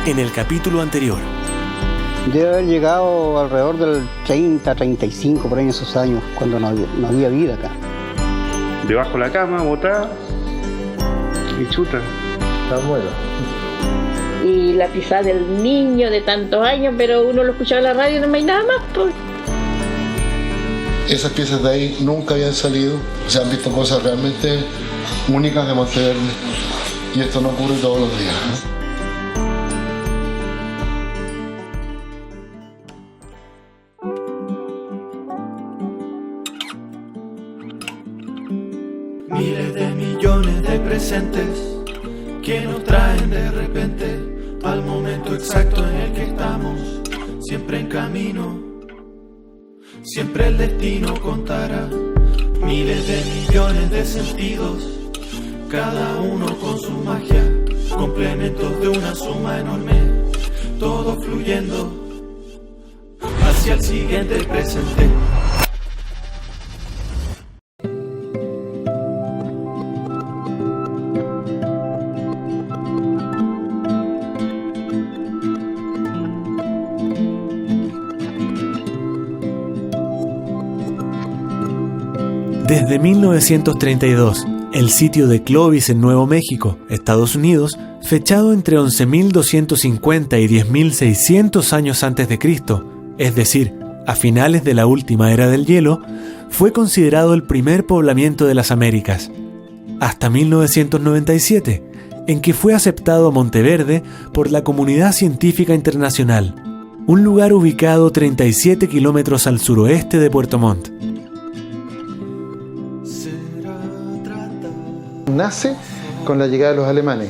en el capítulo anterior. Debe haber llegado alrededor del 30, 35 por ahí en esos años, cuando no había vida acá. Debajo de la cama, botada y chuta. Está bueno. Y la pisada del niño de tantos años, pero uno lo escuchaba en la radio y no hay nada más, pues. Esas piezas de ahí nunca habían salido, se han visto cosas realmente únicas de Monteverde y esto no ocurre todos los días, ¿no? Miles de millones de presentes que nos traen de repente al momento exacto en el que estamos, siempre en camino, siempre el destino contará. Miles de millones de sentidos, cada uno con su magia, complementos de una suma enorme, todo fluyendo hacia el siguiente presente. Desde 1932, el sitio de Clovis en Nuevo México, Estados Unidos, fechado entre 11.250 y 10.600 años antes de Cristo, es decir, a finales de la última era del hielo, fue considerado el primer poblamiento de las Américas, hasta 1997, en que fue aceptado Monteverde por la comunidad científica internacional, un lugar ubicado 37 kilómetros al suroeste de Puerto Montt. Nace con la llegada de los alemanes,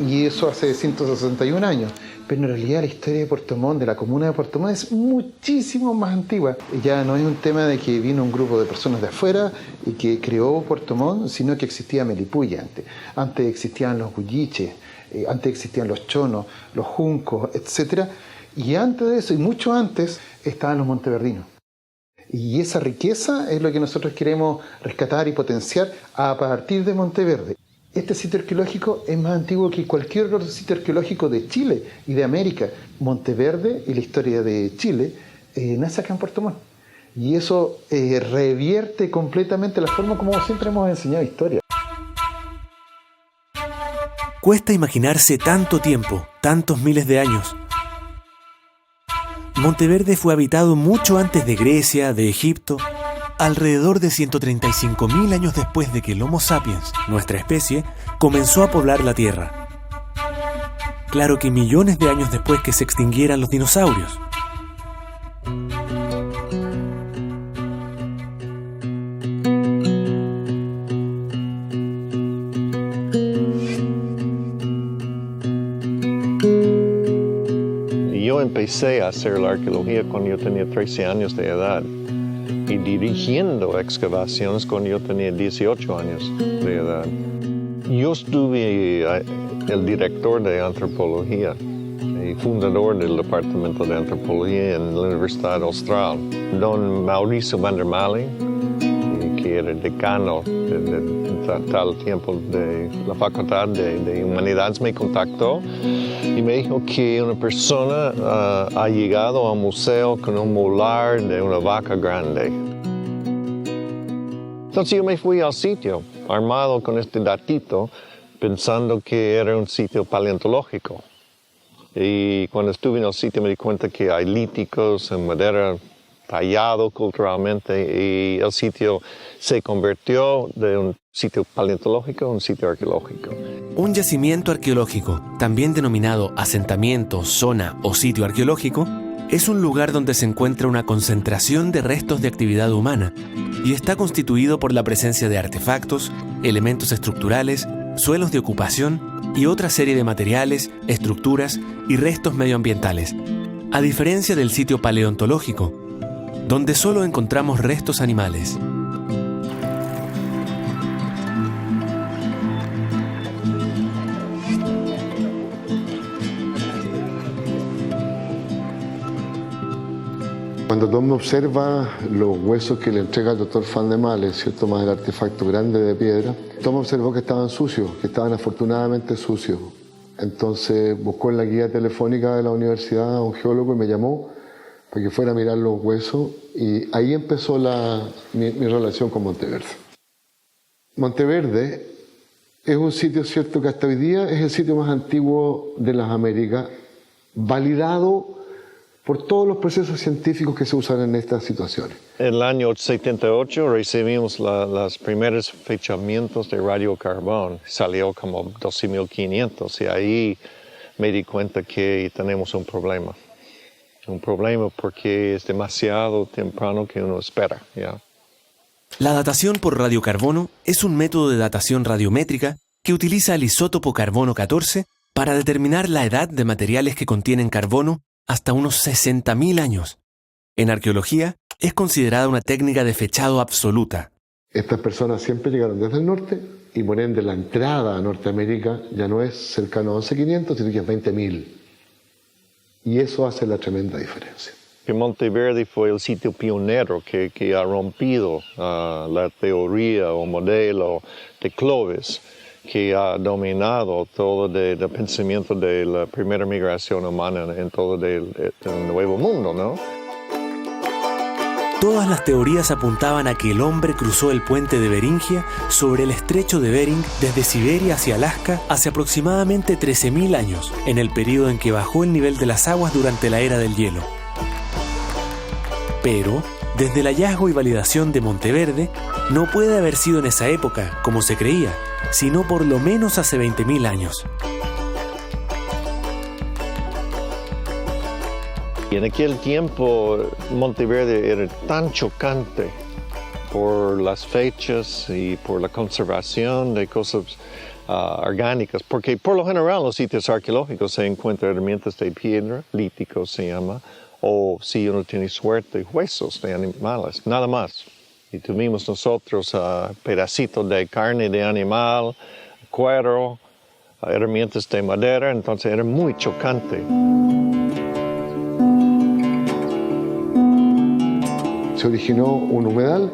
y eso hace 161 años. Pero en realidad la historia de Puerto Montt, de la comuna de Puerto Montt, es muchísimo más antigua. Ya no es un tema de que vino un grupo de personas de afuera y que creó Puerto Montt, sino que existía Melipilla antes. Antes existían los huilliches, antes existían los chonos, los juncos, etc. Y antes de eso, y mucho antes, estaban los monteverdinos. Y esa riqueza es lo que nosotros queremos rescatar y potenciar a partir de Monteverde. Este sitio arqueológico es más antiguo que cualquier otro sitio arqueológico de Chile y de América. Monteverde y la historia de Chile nace acá en Puerto Montt. Y eso revierte completamente la forma como siempre hemos enseñado historia. Cuesta imaginarse tanto tiempo, tantos miles de años. Monteverde fue habitado mucho antes de Grecia, de Egipto, alrededor de 135.000 años después de que el Homo sapiens, nuestra especie, comenzó a poblar la Tierra. Claro que millones de años después que se extinguieran los dinosaurios. Yo empecé a hacer la arqueología cuando yo tenía 13 años de edad y dirigiendo excavaciones cuando yo tenía 18 años de edad. Yo estuve el director de antropología y fundador del departamento de antropología en la Universidad Austral. Don Mauricio Van der Mali, que era decano de tal tiempo de la Facultad de Humanidades, me contactó y me dijo que una persona ha llegado a un museo con un molar de una vaca grande. Entonces yo me fui al sitio, armado con este datito, pensando que era un sitio paleontológico. Y cuando estuve en el sitio me di cuenta que hay líticos en madera tallado culturalmente y el sitio se convirtió de un sitio paleontológico a un sitio arqueológico. Un yacimiento arqueológico, también denominado asentamiento, zona o sitio arqueológico, es un lugar donde se encuentra una concentración de restos de actividad humana y está constituido por la presencia de artefactos, elementos estructurales, suelos de ocupación y otra serie de materiales, estructuras y restos medioambientales, a diferencia del sitio paleontológico, donde solo encontramos restos animales. Cuando Tom observa los huesos que le entrega el doctor Van der Mali, ¿cierto? Más el artefacto grande de piedra, Tom observó que estaban sucios, que estaban afortunadamente sucios. Entonces buscó en la guía telefónica de la universidad a un geólogo y me llamó para que fuera a mirar los huesos, y ahí empezó mi relación con Monteverde. Monteverde es un sitio, cierto, que hasta hoy día es el sitio más antiguo de las Américas, validado por todos los procesos científicos que se usan en estas situaciones. En el año 78 recibimos los primeros fechamientos de radiocarbón. Salió como 12.500 y ahí me di cuenta que tenemos un problema. Un problema porque es demasiado temprano que uno espera, ¿ya? La datación por radiocarbono es un método de datación radiométrica que utiliza el isótopo carbono 14 para determinar la edad de materiales que contienen carbono hasta unos 60.000 años. En arqueología, es considerada una técnica de fechado absoluta. Estas personas siempre llegaron desde el norte y por ende la entrada a Norteamérica ya no es cercano a 11.500, sino que es 20.000. Y eso hace la tremenda diferencia. Que Monteverde fue el sitio pionero que ha rompido la teoría o modelo de Clovis, que ha dominado todo el pensamiento de la primera migración humana en todo el Nuevo Mundo, ¿no? Todas las teorías apuntaban a que el hombre cruzó el puente de Beringia sobre el estrecho de Bering desde Siberia hacia Alaska hace aproximadamente 13.000 años, en el periodo en que bajó el nivel de las aguas durante la era del hielo. Pero, desde el hallazgo y validación de Monteverde, no puede haber sido en esa época, como se creía, sino por lo menos hace 20.000 años. Y en aquel tiempo Monteverde era tan chocante por las fechas y por la conservación de cosas orgánicas, porque por lo general en los sitios arqueológicos se encuentran herramientas de piedra, líticos se llama, o si uno tiene suerte, huesos de animales, nada más. Y tuvimos nosotros pedacitos de carne de animal, cuero, herramientas de madera, entonces era muy chocante. Se originó un humedal,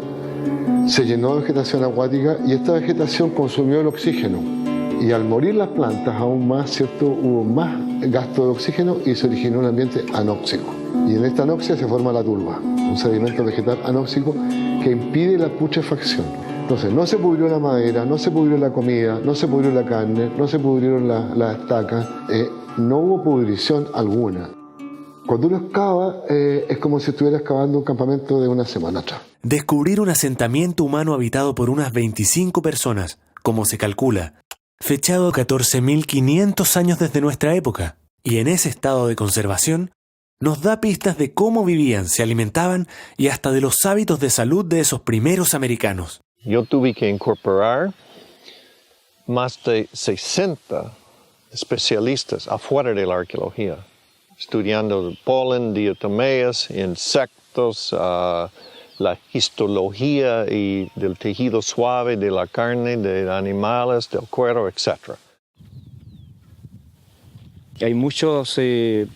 se llenó de vegetación acuática y esta vegetación consumió el oxígeno. Y al morir las plantas aún más, ¿cierto?, hubo más gasto de oxígeno y se originó un ambiente anóxico. Y en esta anoxia se forma la turba, un sedimento vegetal anóxico que impide la putrefacción. Entonces no se pudrió la madera, no se pudrió la comida, no se pudrió la carne, no se pudrieron las estacas, no hubo pudrición alguna. Cuando uno excava, es como si estuviera excavando un campamento de una semana atrás. Descubrir un asentamiento humano habitado por unas 25 personas, como se calcula, fechado 14.500 años desde nuestra época, y en ese estado de conservación, nos da pistas de cómo vivían, se alimentaban y hasta de los hábitos de salud de esos primeros americanos. Yo tuve que incorporar más de 60 especialistas afuera de la arqueología, estudiando el polen, diatomeas, insectos, la histología y del tejido suave de la carne, de animales, del cuero, etc. Hay muchos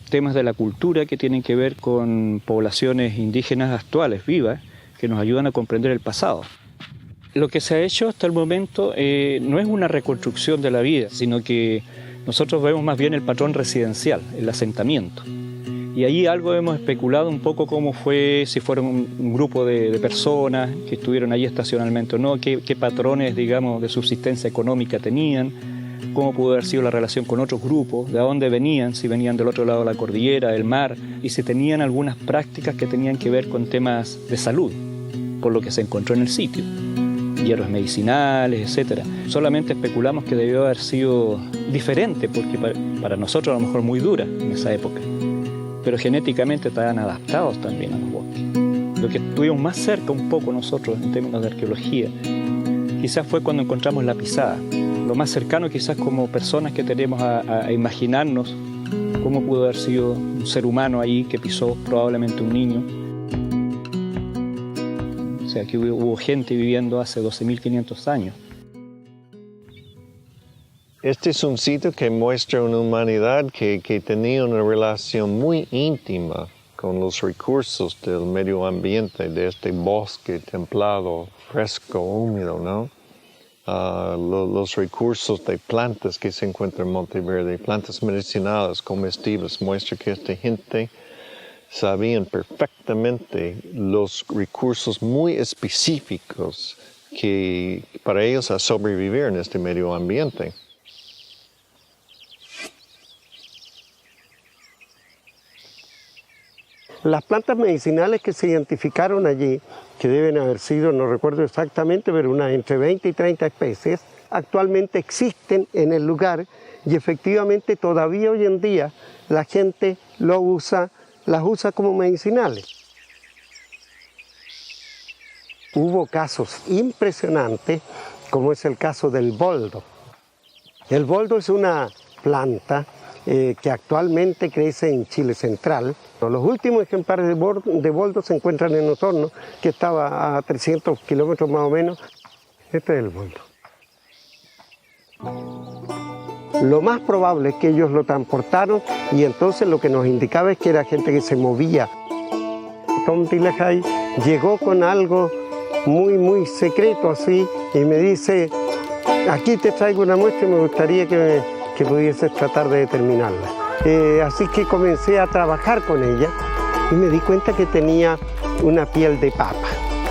temas de la cultura que tienen que ver con poblaciones indígenas actuales, vivas, que nos ayudan a comprender el pasado. Lo que se ha hecho hasta el momento no es una reconstrucción de la vida, sino que nosotros vemos más bien el patrón residencial, el asentamiento. Y ahí algo hemos especulado un poco cómo fue, si fueron un grupo de personas que estuvieron allí estacionalmente o no, qué patrones, digamos, de subsistencia económica tenían, cómo pudo haber sido la relación con otros grupos, de dónde venían, si venían del otro lado de la cordillera, del mar, y si tenían algunas prácticas que tenían que ver con temas de salud, por lo que se encontró en el sitio, hierbas medicinales, etc. Solamente especulamos que debió haber sido diferente, porque para nosotros a lo mejor muy dura en esa época, pero genéticamente estaban adaptados también a los bosques. Lo que estuvimos más cerca un poco nosotros en términos de arqueología, quizás fue cuando encontramos la pisada. Lo más cercano quizás como personas que tenemos a imaginarnos cómo pudo haber sido un ser humano ahí que pisó probablemente un niño. O sea, que hubo gente viviendo hace 12.500 años. Este es un sitio que muestra una humanidad que tenía una relación muy íntima con los recursos del medio ambiente, de este bosque templado, fresco, húmedo, ¿no? los recursos de plantas que se encuentran en Monteverde, plantas medicinales, comestibles, muestra que esta gente sabían perfectamente los recursos muy específicos que para ellos a sobrevivir en este medio ambiente. Las plantas medicinales que se identificaron allí, que deben haber sido, no recuerdo exactamente, pero unas entre 20 y 30 especies, actualmente existen en el lugar y efectivamente todavía hoy en día la gente las usa como medicinales. Hubo casos impresionantes, como es el caso del boldo. El boldo es una planta que actualmente crece en Chile central. Los últimos ejemplares de boldo se encuentran en Osorno, que estaba a 300 kilómetros más o menos. Este es el boldo. Lo más probable es que ellos lo transportaron y entonces lo que nos indicaba es que era gente que se movía. Tom Tillehai llegó con algo muy secreto así y me dice, aquí te traigo una muestra y me gustaría que pudieses tratar de determinarla. Así que comencé a trabajar con ella y me di cuenta que tenía una piel de papa.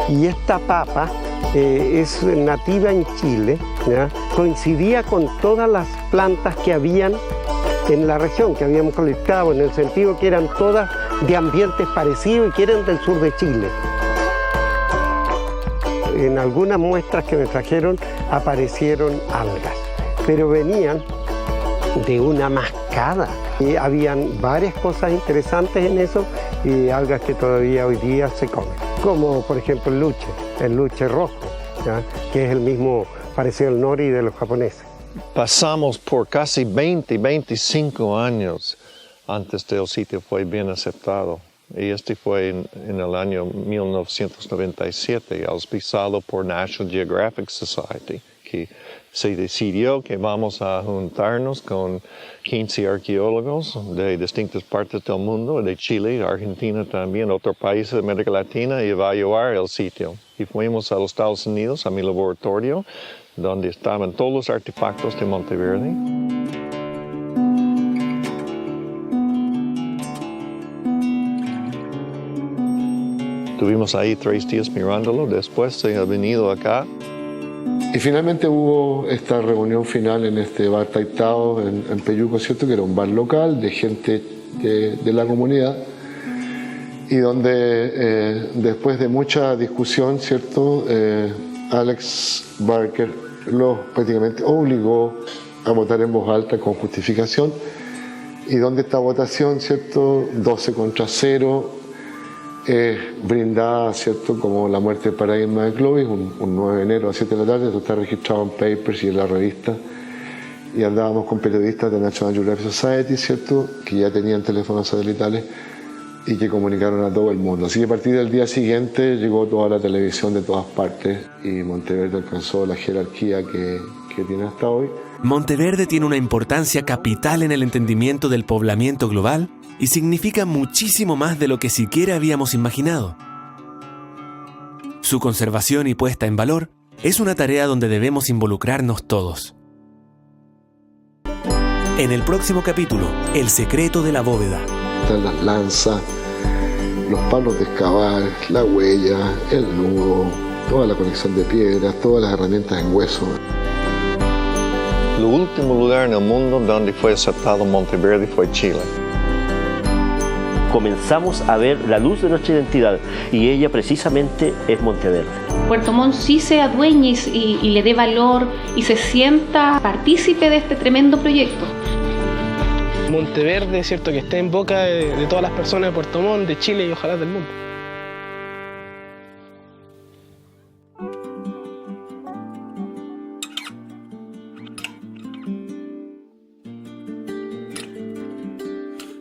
Y esta papa es nativa en Chile, ¿ya? Coincidía con todas las plantas que habían en la región, que habíamos colectado, en el sentido que eran todas de ambientes parecidos y que eran del sur de Chile. En algunas muestras que me trajeron aparecieron algas, pero venían de una mascada. Y habían varias cosas interesantes en eso y algas que todavía hoy día se comen, como por ejemplo el luche rojo, ¿ya? Que es el mismo parecido al nori de los japoneses. Pasamos por casi 25 años antes que el sitio fue bien aceptado. Y este fue en el año 1997, auspiciado por National Geographic Society, que se decidió que vamos a juntarnos con 15 arqueólogos de distintas partes del mundo, de Chile, Argentina también, otros países de América Latina, y evaluar el sitio. Y fuimos a los Estados Unidos, a mi laboratorio, donde estaban todos los artefactos de Monteverde. Estuvimos ahí 3 días mirándolo, después se ha venido acá. Y finalmente hubo esta reunión final en este bar Taitao en Peyuco, ¿cierto? Que era un bar local de gente de la comunidad y donde después de mucha discusión, ¿cierto? Alex Barker los prácticamente obligó a votar en voz alta con justificación y donde esta votación, ¿cierto? 12 contra 0, brindada, ¿cierto? Como la muerte del paradigma de Clovis, un 9 de enero a 7 de la tarde. Esto está registrado en papers y en la revista. Y andábamos con periodistas de National Geographic Society, ¿cierto? Que ya tenían teléfonos satelitales y que comunicaron a todo el mundo. Así que a partir del día siguiente llegó toda la televisión de todas partes y Monteverde alcanzó la jerarquía que tiene hasta hoy. Monteverde tiene una importancia capital en el entendimiento del poblamiento global y significa muchísimo más de lo que siquiera habíamos imaginado. Su conservación y puesta en valor es una tarea donde debemos involucrarnos todos. En el próximo capítulo, El secreto de la bóveda. Están las lanzas, los palos de excavar, la huella, el nudo, toda la conexión de piedras, todas las herramientas en hueso. El último lugar en el mundo donde fue aceptado Monteverde fue Chile. Comenzamos a ver la luz de nuestra identidad y ella precisamente es Monteverde. Puerto Montt sí se adueñe y le dé valor y se sienta partícipe de este tremendo proyecto. Monteverde, cierto, que esté en boca de todas las personas de Puerto Montt, de Chile y ojalá del mundo.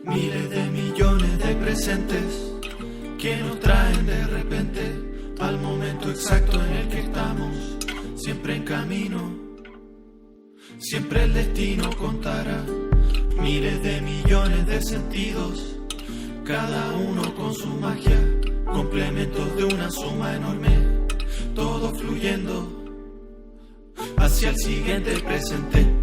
Miles de millones de presentes que nos traen de repente al momento exacto en el que estamos, siempre en camino, siempre el destino contará. Miles de millones de sentidos, cada uno con su magia, complementos de una suma enorme, todo fluyendo hacia el siguiente presente.